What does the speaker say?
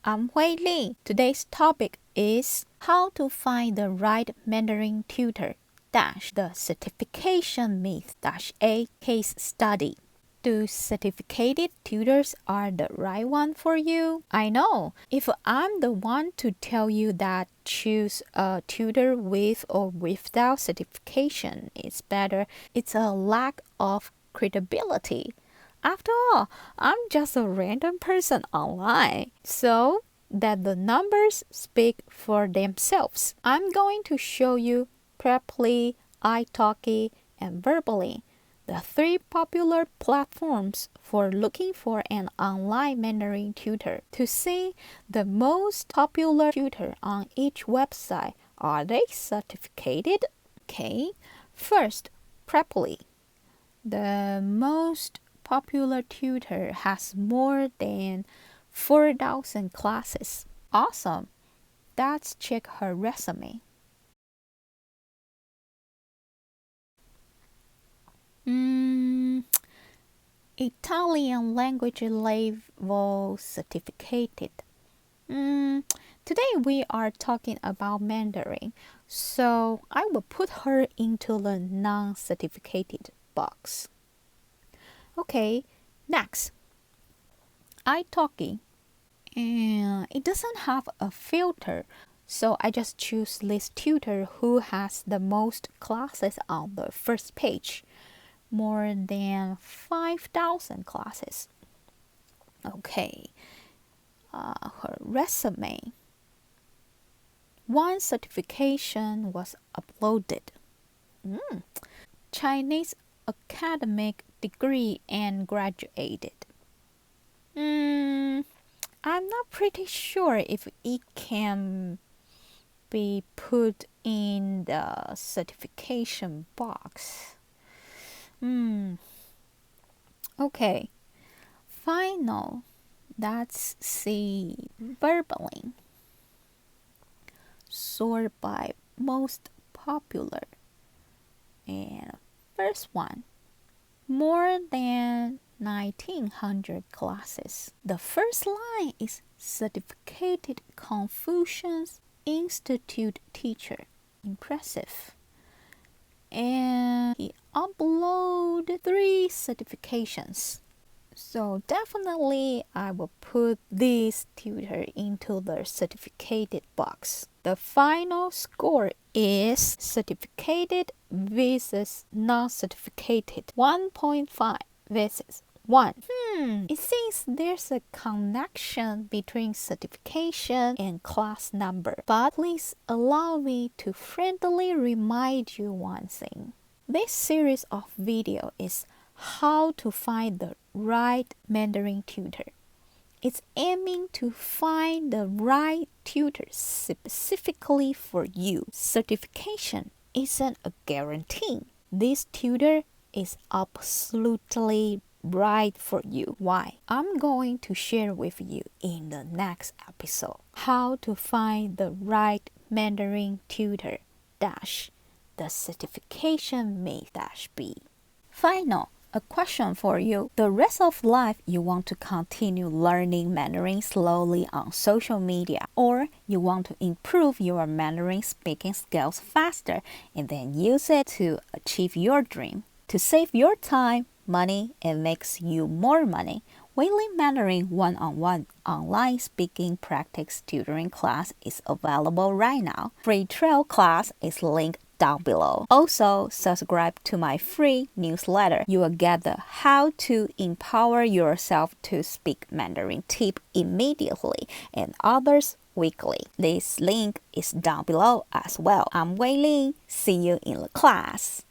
I'm Hui Li. Today's topic is how to find the right Mandarin tutor the certification myth A case study. Do certificated tutors are the right one for you? I know. If I'm the one to tell you that choose a tutor with or without certification is better, it's a lack of credibility. After all, I'm just a random person online. So that the numbers speak for themselves. I'm going to show you properly, italki, and verbally the 3 popular platforms for looking for an online Mandarin tutor. To see the most popular tutor on each website, are they certificated? Okay, first, properly. The most popular tutor has more than 4,000 classes. Awesome. Let's check her resume. Italian language level certificated. Today we are talking about Mandarin, so I will put her into the non-certificated box. Okay, next. italki. And it doesn't have a filter, so I just choose this tutor who has the most classes on the first page. More than 5,000 classes. Okay, her resume. 1 certification was uploaded. Chinese academic degree and graduated. I'm not pretty sure if it can be put in the certification box. Okay, final. Let's see verbally. Sort by most popular. And first one, more than 1,900 classes. The first line is certificated Confucius Institute teacher. Impressive. And he uploaded 3 certifications. So definitely I will put this tutor into the certificated box. The final score is certificated versus non-certificated. 1.5 versus 1. It seems there's a connection between certification and class number. But please allow me to friendly remind you one thing. This series of video is how to find the right Mandarin tutor. It's aiming to find the right tutor specifically for you. Certification isn't a guarantee. This tutor is absolutely right for you. Why? I'm going to share with you in the next episode how to find the right Mandarin tutor the certification myth B. Final. A question for you. The rest of life you want to continue learning Mandarin slowly on social media, or you want to improve your Mandarin speaking skills faster and then use it to achieve your dream. To save your time, money, and makes you more money, Weili Mandarin one-on-one online speaking practice tutoring class is available right now. Free trial class is linked down below. Also, subscribe to my free newsletter. You will get the how to empower yourself to speak Mandarin tip immediately and others weekly. This link is down below as well. I'm Wei Li. See you in the class.